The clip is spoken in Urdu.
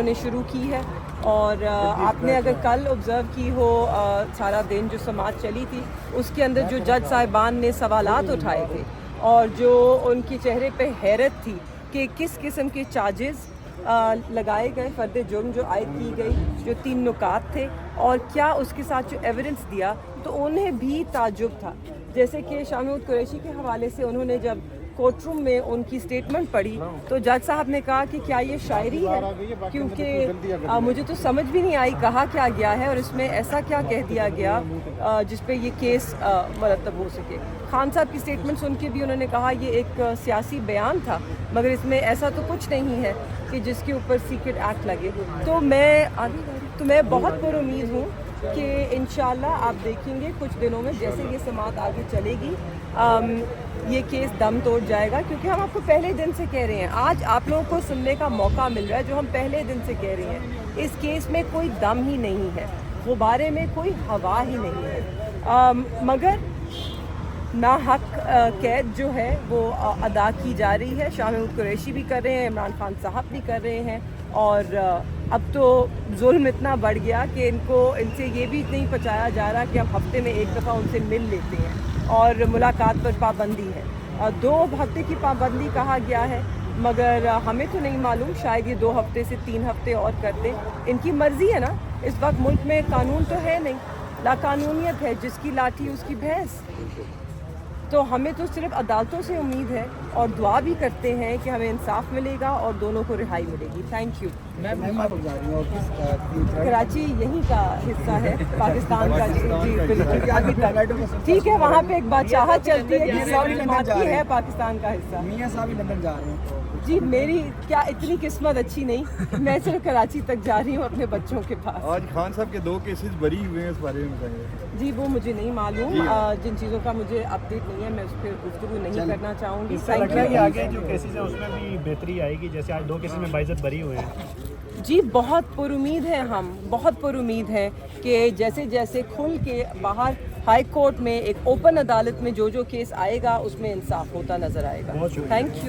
نے شروع کی ہے اور آپ نے اگر کل آبزرو کی ہو سارا دن جو سماعت چلی تھی اس کے اندر جو جج صاحبان نے سوالات اٹھائے تھے اور جو ان کے چہرے پہ حیرت تھی کہ کس قسم کے چارجز لگائے گئے، فرد جرم جو عائد کی گئی، جو 3 نکات تھے اور کیا اس کے ساتھ جو ایویڈنس دیا، تو انہیں بھی تعجب تھا. جیسے کہ شاہ محمود قریشی کے حوالے سے انہوں نے جب کورٹ روم میں ان کی سٹیٹمنٹ پڑھی تو جج صاحب نے کہا کہ کیا یہ شاعری ہے، کیونکہ مجھے تو سمجھ بھی نہیں آئی کہا کیا گیا ہے اور اس میں ایسا کیا کہہ دیا گیا جس پہ یہ کیس مرتب ہو سکے. خان صاحب کی سٹیٹمنٹ سن کے بھی انہوں نے کہا یہ ایک سیاسی بیان تھا، مگر اس میں ایسا تو کچھ نہیں ہے کہ جس کے اوپر سیکرٹ ایکٹ لگے. تو میں بہت پر امید ہوں کہ انشاءاللہ آپ دیکھیں گے کچھ دنوں میں جیسے یہ سماعت آگے چلے گی یہ کیس دم توڑ جائے گا، کیونکہ ہم آپ کو پہلے دن سے کہہ رہے ہیں، آج آپ لوگوں کو سننے کا موقع مل رہا ہے جو ہم پہلے دن سے کہہ رہے ہیں. اس کیس میں کوئی دم ہی نہیں ہے، غبارے میں کوئی ہوا ہی نہیں ہے، مگر ناحق قید جو ہے وہ ادا کی جا رہی ہے. شاہ محمود قریشی بھی کر رہے ہیں، عمران خان صاحب بھی کر رہے ہیں، اور اب تو ظلم اتنا بڑھ گیا کہ ان سے یہ بھی نہیں پچایا جا رہا کہ ہم ہفتے میں ایک دفعہ ان سے مل لیتے ہیں اور ملاقات پر پابندی ہے. 2 ہفتے کی پابندی کہا گیا ہے، مگر ہمیں تو نہیں معلوم، شاید یہ 2 ہفتے سے 3 ہفتے اور کر دیں. ان کی مرضی ہے نا، اس وقت ملک میں قانون تو ہے نہیں، لا قانونیت ہے، جس کی لاٹھی اس کی بھینس. تو ہمیں تو صرف عدالتوں سے امید ہے اور دعا بھی کرتے ہیں کہ ہمیں انصاف ملے گا اور دونوں کو رہائی ملے گی. Thank you. کراچی یہیں کا حصہ ہے، پاکستان کا. جی بالکل ٹھیک ہے، وہاں پہ ایک بادشاہت چلتی ہے کہ سب جماعت کی ہے پاکستان کا حصہ. میاں صاحب لندن جا رہے ہیں. جی میری کیا اتنی قسمت اچھی نہیں، میں صرف کراچی تک جا رہی ہوں اپنے بچوں کے پاس. آج خان صاحب کے 2 کیسز بری ہوئے ہیں، اس بارے میں بتائیں. جی وہ مجھے نہیں معلوم، جن چیزوں کا مجھے اپڈیٹ نہیں ہے میں اس پہ گفتگو نہیں کرنا چاہوں گی. آگے جو کیسز ہیں اس میں بھی بہتری آئے گی، جیسے آج 2 کیسز میں باعزت بری ہوئے ہیں. جی بہت پر امید ہیں، ہم بہت پر امید ہیں کہ جیسے جیسے کھل کے باہر ہائی کورٹ میں ایک اوپن عدالت میں جو کیس آئے گا اس میں انصاف ہوتا نظر آئے گا. Thank you.